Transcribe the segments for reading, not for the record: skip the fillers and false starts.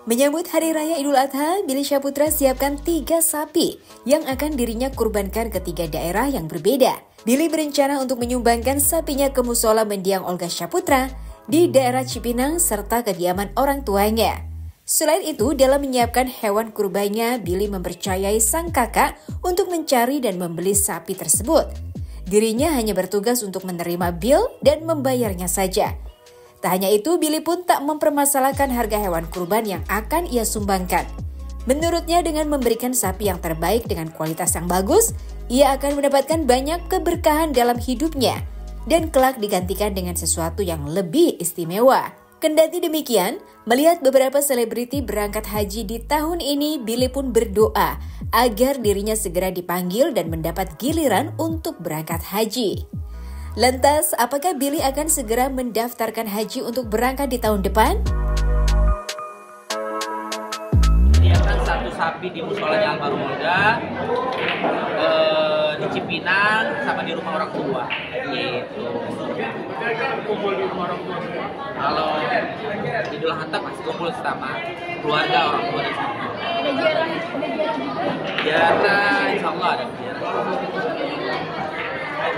Menyambut Hari Raya Idul Adha, Billy Syahputra siapkan 3 sapi yang akan dirinya kurbankan ke 3 daerah yang berbeda. Billy berencana untuk menyumbangkan sapinya ke Musola Mendiang Olga Syahputra di daerah Cipinang serta kediaman orang tuanya. Selain itu, dalam menyiapkan hewan kurbannya, Billy mempercayai sang kakak untuk mencari dan membeli sapi tersebut. Dirinya hanya bertugas untuk menerima bil dan membayarnya saja. Tak hanya itu, Billy pun tak mempermasalahkan harga hewan kurban yang akan ia sumbangkan. Menurutnya, dengan memberikan sapi yang terbaik dengan kualitas yang bagus, ia akan mendapatkan banyak keberkahan dalam hidupnya dan kelak digantikan dengan sesuatu yang lebih istimewa. Kendati demikian, melihat beberapa selebriti berangkat haji di tahun ini, Billy pun berdoa agar dirinya segera dipanggil dan mendapat giliran untuk berangkat haji. Lantas, apakah Billy akan segera mendaftarkan haji untuk berangkat di tahun depan? Sediakan 1 sapi di musolanya almarhum Olga, di Cipinang, sama di rumah orang tua. Gitu. Kumpul di rumah orang tua. Kalau Idul Adha pasti kumpul sama keluarga orang tua di sana. Ada ziarah juga? Ziarah, insya Allah ada ziarah.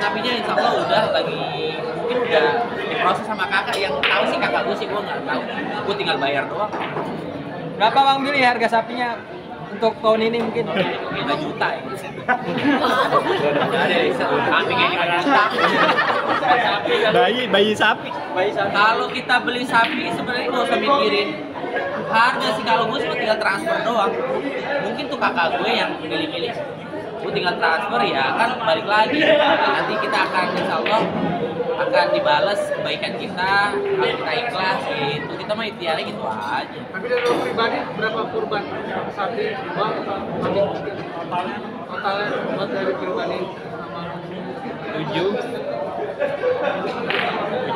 Sapinya insya Allah udah mungkin udah diproses sama kakak. Yang tahu sih kakak gue sih, gue nggak tahu. Gue tinggal bayar doang. Berapa Bang Billy harga sapinya untuk tahun ini mungkin? 5 juta ya. Ada kambingnya 5 juta. Bayi sapi. Kalau kita beli sapi sebenarnya nggak usah mikirin harga sih. Kalau gue cuma tinggal transfer doang. Mungkin tuh kakak gue yang milih-milih. Gue tinggal transfer ya kan, balik lagi. Nanti kita akan insya Allah akan dibalas kebaikan kita kalau kita ikhlas gitu. Kita mah ikhtiarnya gitu aja. Tapi dari lo pribadi berapa kurban sapi bang? Totalnya buat dari pribadi sama 7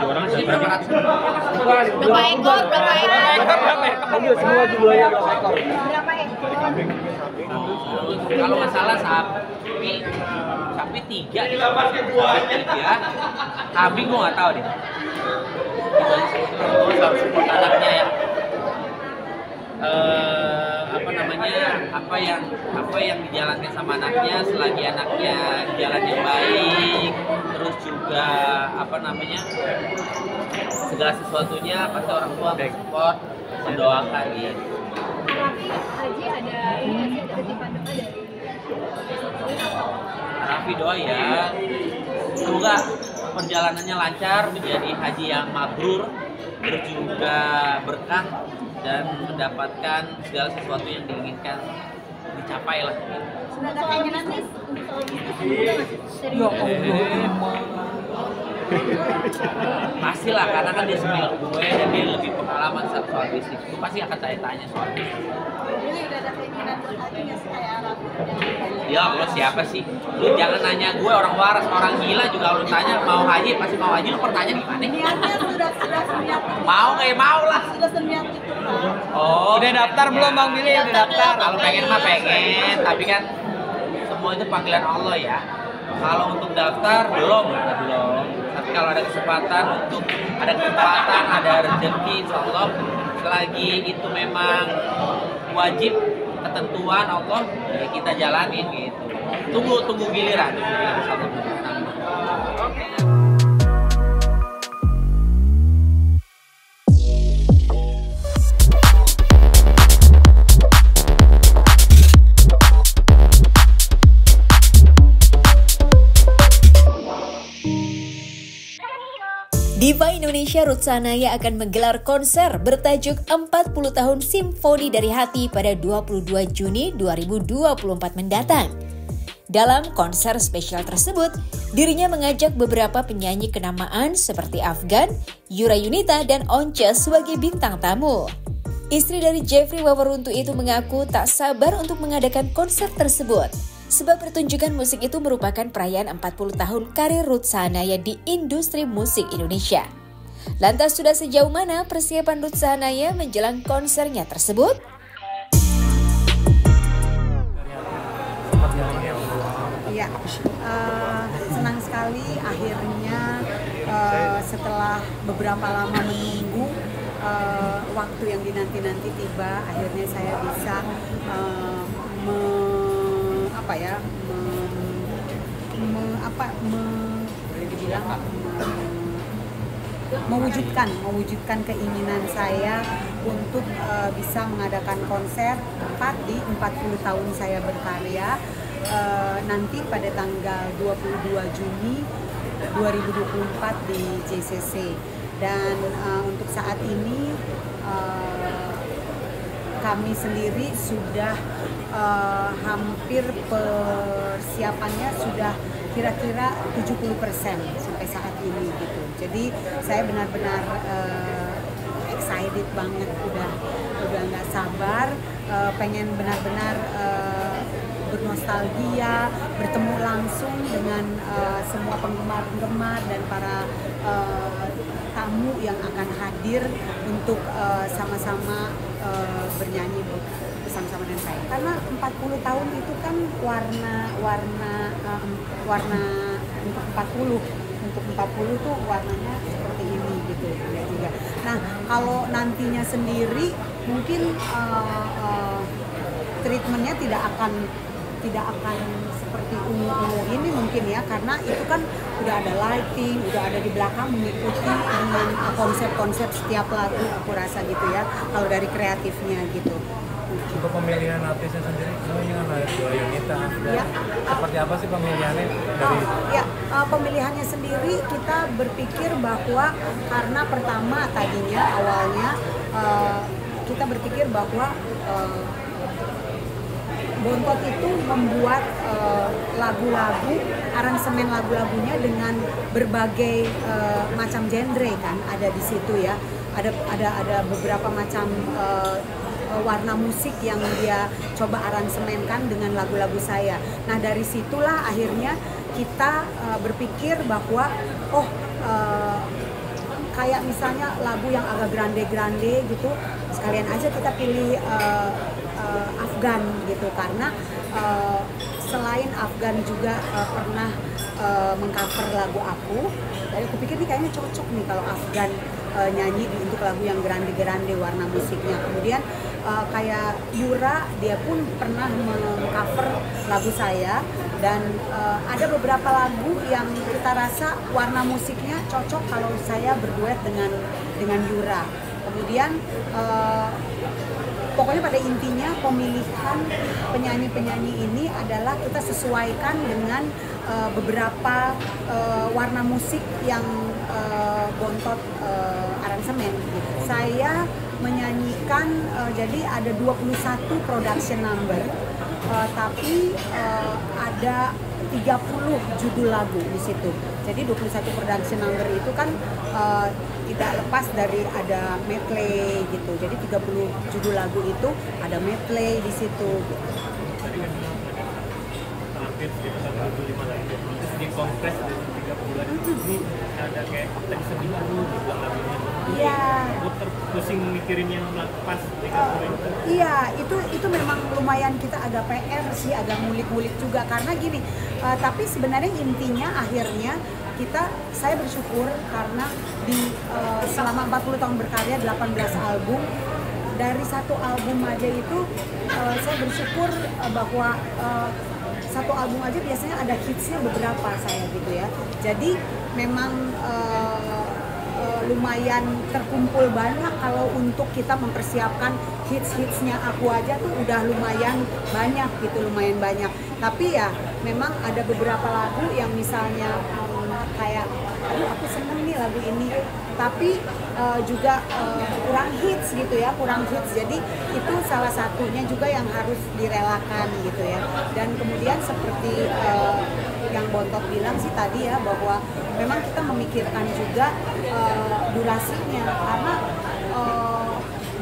orang Jadi berapa ratus? Berapa ekor? Semua jumlahnya berapa ekor? Berapa ekor? Kalau masalah sapi 3 ya. Kambing gue nggak tahu deh. Gue harus support anaknya ya. Apa yang dijalankan sama anaknya, selagi anaknya jalan yang baik, terus juga segala sesuatunya pasti orang tua support, mendoakan gitu. Tapi haji ada titipan doa dari Raffi doa ya, semoga perjalanannya lancar, menjadi haji yang mabrur, terus juga berkah dan mendapatkan segala sesuatu yang diinginkan dicapai lah. Sudah ada keinginan nih untuk Pasti lah, karena kan dia senior gue dan dia lebih pengalaman soal bisnis. Gue pasti akan tanya soal bisnis. Jadi udah ada keinginan terhaji nggak sih kayak Arab? Ya Allah, siapa sih? Lu jangan nanya gue, orang waras, orang gila juga lu tanya mau haji, pasti mau haji. Lu pertanyaan gimana? Niatnya sudah seniat. Mau kayak mau lah. Sudah seniat itu kan? Oh, Udah daftar belum Bang Billy? Udah daftar. Kalau pengen mah pengen, tapi kan semua itu panggilan Allah ya. Kalau untuk daftar belum. Tapi kalau ada kesempatan ada rezeki, insya Allah selagi itu memang wajib ketentuan Allah, ya kita jalanin gitu. Tunggu giliran. Diva Indonesia Ruth Sahanaya akan menggelar konser bertajuk 40 tahun Simfoni dari Hati pada 22 Juni 2024 mendatang. Dalam konser spesial tersebut, dirinya mengajak beberapa penyanyi kenamaan seperti Afgan, Yura Yunita, dan Once sebagai bintang tamu. Istri dari Jeffrey Wawaruntu itu mengaku tak sabar untuk mengadakan konser tersebut. Sebab pertunjukan musik itu merupakan perayaan 40 tahun karir Ruth Sahanaya di industri musik Indonesia. Lantas sudah sejauh mana persiapan Ruth Sahanaya menjelang konsernya tersebut? Iya, senang sekali akhirnya setelah beberapa lama menunggu waktu yang dinanti-nanti tiba, akhirnya saya bisa boleh dibilang mewujudkan keinginan saya untuk bisa mengadakan konser tepat di 40 tahun saya berkarya, nanti pada tanggal 22 Juni 2024 di JCC. Dan untuk saat ini kami sendiri sudah hampir persiapannya sudah kira-kira 70% sampai saat ini gitu. Jadi saya benar-benar excited banget, udah nggak sabar, pengen benar-benar bernostalgia, bertemu langsung dengan semua penggemar-penggemar dan para tamu yang akan hadir untuk sama-sama bernyanyi bersama-sama dengan saya. Karena 40 tahun itu kan warna untuk 40. Untuk 40 tuh warnanya seperti ini gitu ya juga. Nah, kalau nantinya sendiri mungkin treatmentnya tidak akan seperti ungu-ungu ini mungkin ya, karena itu kan udah ada lighting, udah ada di belakang mengikuti dengan konsep-konsep setiap lagu, aku rasa gitu ya, kalau dari kreatifnya gitu. Untuk pemilihan artisnya sendiri, dengan Yunita, ya. Seperti apa sih pemilihannya? Pemilihannya sendiri kita berpikir bahwa karena pertama tadinya awalnya kita berpikir bahwa Bontot itu membuat lagu-lagu, aransemen lagu-lagunya dengan berbagai macam genre kan ada di situ ya. Ada beberapa macam warna musik yang dia coba aransemenkan dengan lagu-lagu saya. Nah, dari situlah akhirnya kita berpikir bahwa kayak misalnya lagu yang agak grande-grande gitu, sekalian aja kita pilih Afgan gitu, karena selain Afgan juga pernah mengcover lagu aku. Jadi aku pikir nih kayaknya cocok nih kalau Afgan nyanyi untuk lagu yang grande-grande warna musiknya. Kemudian kayak Yura, dia pun pernah mengcover lagu saya, dan ada beberapa lagu yang kita rasa warna musiknya cocok kalau saya berduet dengan Yura. Kemudian pokoknya pada intinya pemilihan penyanyi-penyanyi ini adalah kita sesuaikan dengan beberapa warna musik yang Bontot aransemen gitu. Saya menyanyikan jadi ada 21 production number, tapi ada 30 judul lagu di situ. Jadi 21 production number itu kan tidak lepas dari ada medley gitu. Jadi 30 judul lagu itu ada medley di situ gitu. Di kompres dari 3 bulan ini ada kayak teks sedih dulu di lagunya. Iya. Aku terpusing mikirin yang pas 30 itu. Iya, itu memang lumayan kita agak PR sih, agak ngulik-ngulik juga karena gini. Tapi sebenarnya intinya akhirnya saya bersyukur karena selama 40 tahun berkarya 18 album, dari satu album aja itu saya bersyukur bahwa satu album aja biasanya ada hitsnya beberapa saya gitu ya. Jadi memang lumayan terkumpul banyak kalau untuk kita mempersiapkan hitsnya aku aja tuh udah lumayan banyak gitu, lumayan banyak. Tapi ya memang ada beberapa lagu yang misalnya kayak aduh aku seneng nih lagu ini, tapi juga kurang hits gitu ya, kurang hits. Jadi itu salah satunya juga yang harus direlakan gitu ya. Dan kemudian seperti yang Bontot bilang sih tadi ya, bahwa memang kita memikirkan juga durasinya, karena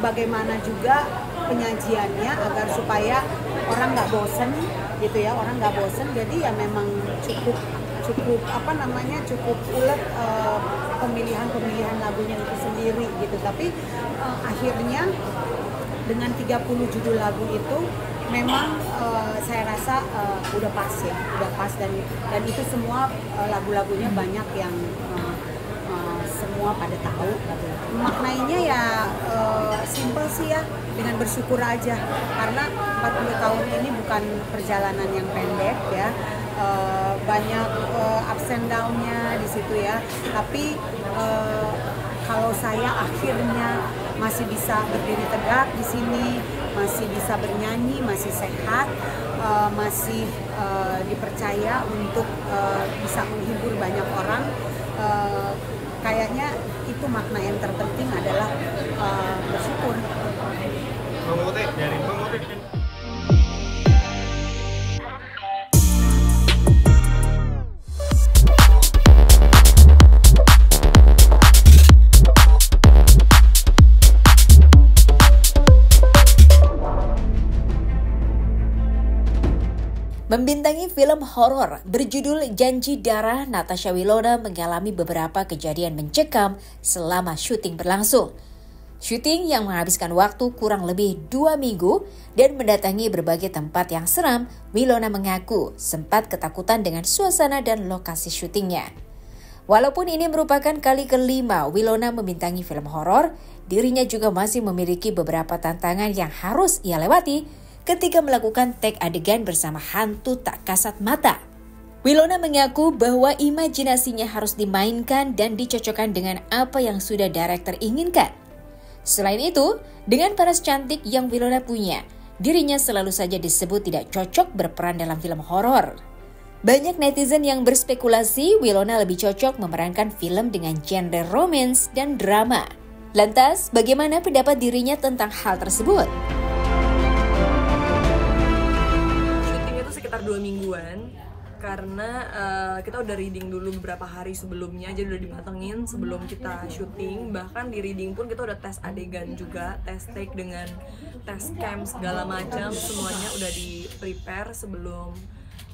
bagaimana juga penyajiannya agar supaya orang nggak bosen gitu ya, orang nggak bosen. Jadi ya memang cukup ulet pemilihan lagunya itu sendiri gitu. Tapi akhirnya dengan 30 judul lagu itu memang saya rasa udah pas ya, udah pas, dan itu semua lagu-lagunya banyak yang semua semua pada tahu. Maknanya ya simple sih ya, dengan bersyukur aja, karena 40 tahun ini bukan perjalanan yang pendek ya. Banyak ups and down-nya di situ ya, tapi kalau saya akhirnya masih bisa berdiri tegak di sini, masih bisa bernyanyi, masih sehat, masih dipercaya untuk bisa menghibur banyak orang, kayaknya itu makna yang terpenting adalah bersyukur. Membintangi film horor berjudul Janji Darah, Natasha Wilona mengalami beberapa kejadian mencekam selama syuting berlangsung. Syuting yang menghabiskan waktu kurang lebih 2 minggu dan mendatangi berbagai tempat yang seram, Wilona mengaku sempat ketakutan dengan suasana dan lokasi syutingnya. Walaupun ini merupakan kali kelima Wilona membintangi film horor, dirinya juga masih memiliki beberapa tantangan yang harus ia lewati ketika melakukan take adegan bersama hantu tak kasat mata. Wilona mengaku bahwa imajinasinya harus dimainkan dan dicocokkan dengan apa yang sudah director inginkan. Selain itu, dengan paras cantik yang Wilona punya, dirinya selalu saja disebut tidak cocok berperan dalam film horor. Banyak netizen yang berspekulasi Wilona lebih cocok memerankan film dengan genre romance dan drama. Lantas, bagaimana pendapat dirinya tentang hal tersebut? 2 mingguan karena kita udah reading dulu beberapa hari sebelumnya, jadi udah dimatengin sebelum kita syuting. Bahkan di reading pun kita udah tes adegan juga, tes take dengan tes cam segala macam, semuanya udah di prepare sebelum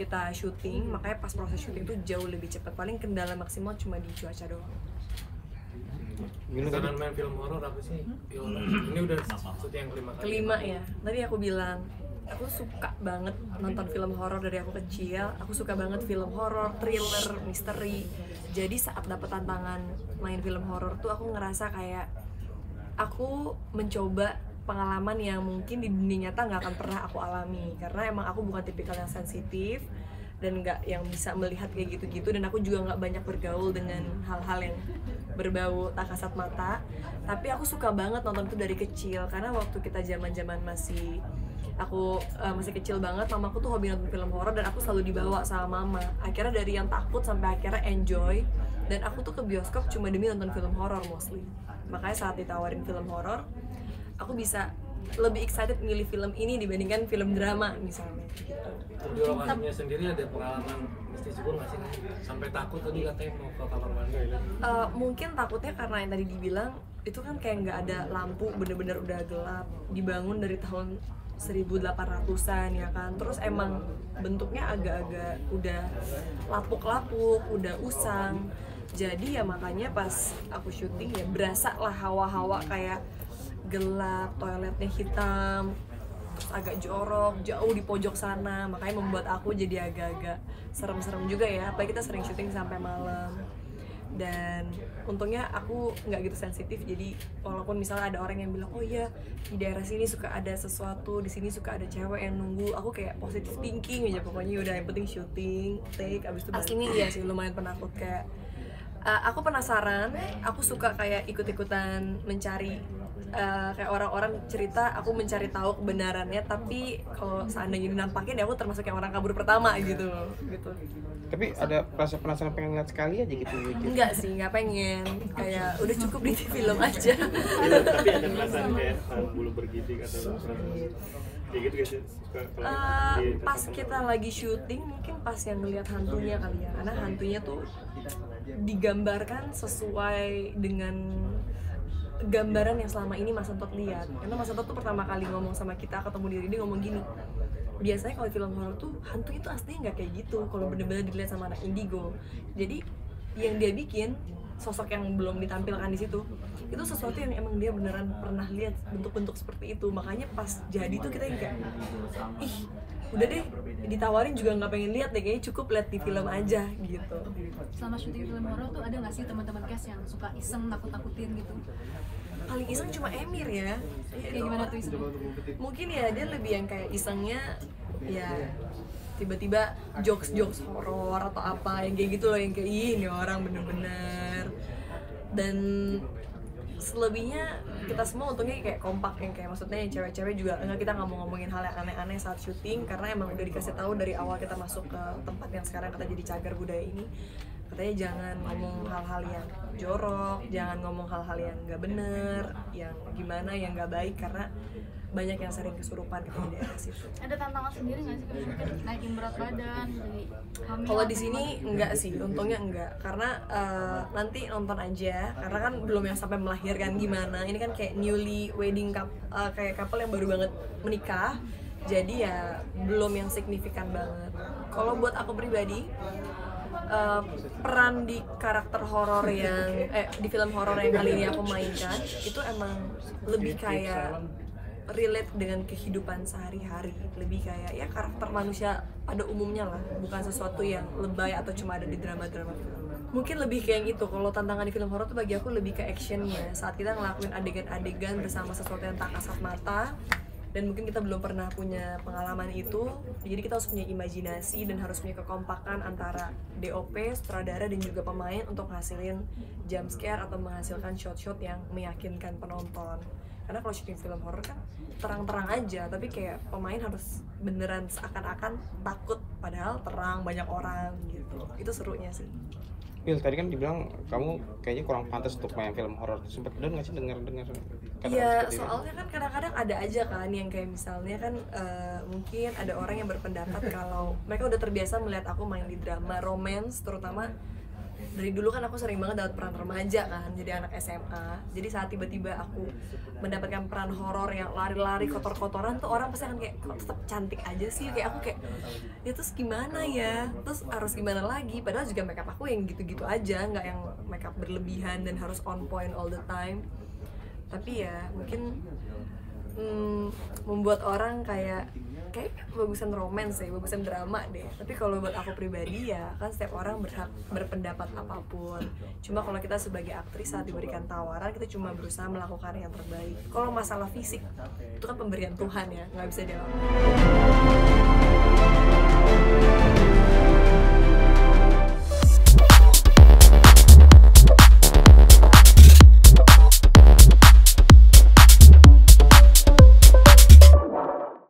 kita syuting. Makanya pas proses syuting tuh jauh lebih cepat, paling kendala maksimal cuma di cuaca doang. Jangan main film horor apa sih? Ini udah syuting yang kelima ya. Tadi aku bilang aku suka banget nonton film horor dari aku kecil. Aku suka banget film horor, thriller, misteri. Jadi saat dapet tantangan main film horor tuh aku ngerasa kayak aku mencoba pengalaman yang mungkin di dunia nyata nggak akan pernah aku alami, karena emang aku bukan tipikal yang sensitif dan nggak yang bisa melihat kayak gitu-gitu, dan aku juga nggak banyak bergaul dengan hal-hal yang berbau tak kasat mata. Tapi aku suka banget nonton itu dari kecil, karena waktu kita zaman-zaman aku masih kecil banget, mamaku tuh hobi nonton film horor dan aku selalu dibawa sama mama. Akhirnya dari yang takut sampai akhirnya enjoy, dan aku tuh ke bioskop cuma demi nonton film horor mostly. Makanya saat ditawarin film horor, aku bisa lebih excited milih film ini dibandingkan film drama misalnya gitu. Di lokasinya sendiri ada pengalaman mistis juga nggak sih? Sampai takut tadi katanya mau ke kamar mandi ya? Mungkin takutnya karena yang tadi dibilang itu kan kayak nggak ada lampu, bener-bener udah gelap, dibangun dari tahun 1800-an ya kan, terus emang bentuknya agak-agak udah lapuk-lapuk, udah usang. Jadi ya makanya pas aku syuting ya berasa lah hawa-hawa kayak gelap, toiletnya hitam, terus agak jorok, jauh di pojok sana. Makanya membuat aku jadi agak-agak serem-serem juga ya, apalagi kita sering syuting sampai malam. Dan untungnya aku nggak gitu sensitif, jadi walaupun misalnya ada orang yang bilang oh iya di daerah sini suka ada sesuatu, di sini suka ada cewek yang nunggu, aku kayak positive thinking aja pokoknya, udah yang penting syuting, take, abis itu aslinya iya sih lumayan penakut. Kayak aku penasaran, aku suka kayak ikut-ikutan mencari kayak orang-orang cerita, aku mencari tahu kebenarannya, tapi kalau seandainya dinampakin ya aku termasuk yang orang kabur pertama gitu. Tapi ada rasa penasaran pengen lihat sekali aja gitu? Enggak sih, nggak pengen, kayak udah cukup di film aja. Tapi ada perasaan kayak bulu bergidik atau kayak gitu guys, pas kita lagi syuting mungkin pas yang ngeliat hantunya kali ya, karena hantunya tuh digambarkan sesuai dengan gambaran yang selama ini Mas Antot lihat. Karena Mas Antot tuh pertama kali ngomong sama kita ketemu diri, dia ngomong gini, biasanya kalau film horor tuh hantunya tuh aslinya nggak kayak gitu kalau bener-bener dilihat sama anak indigo. Jadi yang dia bikin sosok yang belum ditampilkan di situ itu sesuatu yang emang dia beneran pernah lihat bentuk-bentuk seperti itu. Makanya pas jadi tuh kita kayak ih udah deh ditawarin juga nggak pengen lihat deh, kayaknya cukup lihat di film aja gitu. Selama syuting film horor tuh ada nggak sih teman-teman cast yang suka iseng nakut-nakutin gitu? Paling iseng cuma Emir ya. Kayak gimana tuh iseng? Mungkin ya dia lebih yang kayak isengnya ya tiba-tiba jokes horor atau apa yang kayak gitu loh, yang kayak ih ini orang bener-bener. Dan selebihnya kita semua untungnya kayak kompak, yang kayak maksudnya yang cewek-cewek juga enggak, kita nggak mau ngomongin hal yang aneh-aneh saat syuting karena emang udah dikasih tahu dari awal kita masuk ke tempat yang sekarang kita jadi cagar budaya ini, katanya jangan ngomong hal-hal yang jorok, jangan ngomong hal-hal yang nggak bener, yang gimana, yang nggak baik, karena banyak yang sering kesurupan gitu di daerah situ. Ada tantangan sendiri nggak sih kalau mungkin naikin berat badan, jadi hamil? Kalau di sini enggak sih, untungnya enggak, karena nanti nonton aja, karena kan belum yang sampai melahirkan gimana. Ini kan kayak newly wedding kayak couple yang baru banget menikah, jadi ya belum yang signifikan banget. Kalau buat aku pribadi, peran di karakter horor yang di film horor yang kali ini aku mainkan itu emang lebih kayak relate dengan kehidupan sehari-hari, lebih kayak ya karakter manusia pada umumnya lah, bukan sesuatu yang lebay atau cuma ada di drama-drama film. Mungkin lebih kayak gitu. Kalau tantangan di film horor tuh bagi aku lebih ke actionnya, saat kita ngelakuin adegan-adegan bersama sesuatu yang tak kasat mata dan mungkin kita belum pernah punya pengalaman itu, jadi kita harus punya imajinasi dan harus punya kekompakan antara DOP, sutradara dan juga pemain untuk menghasilin jump scare atau menghasilkan shot-shot yang meyakinkan penonton. Karena kalau syuting film horor kan terang-terang aja, tapi kayak pemain harus beneran seakan-akan takut padahal terang, banyak orang gitu. Itu serunya sih. Bil, tadi kan dibilang kamu kayaknya kurang pantas untuk main film horor. Sempet down nggak sih dengar Iya, soalnya kan kadang-kadang ada aja kan yang kayak misalnya kan mungkin ada orang yang berpendapat kalau mereka udah terbiasa melihat aku main di drama romance, terutama dari dulu kan aku sering banget dapat peran remaja kan, jadi anak SMA. Jadi saat tiba-tiba aku mendapatkan peran horor yang lari-lari kotor-kotoran tuh orang pasti akan kayak kok tetap cantik aja sih, kayak aku kayak ya terus gimana ya, terus harus gimana lagi, padahal juga makeup aku yang gitu-gitu aja, nggak yang makeup berlebihan dan harus on point all the time. Tapi ya mungkin membuat orang kayak bagusan romance ya, bagusan drama deh. Tapi kalau buat aku pribadi ya kan setiap orang berhak berpendapat apapun. Cuma kalau kita sebagai aktris saat diberikan tawaran, kita cuma berusaha melakukan yang terbaik. Kalau masalah fisik itu kan pemberian Tuhan ya, nggak bisa dilakukan.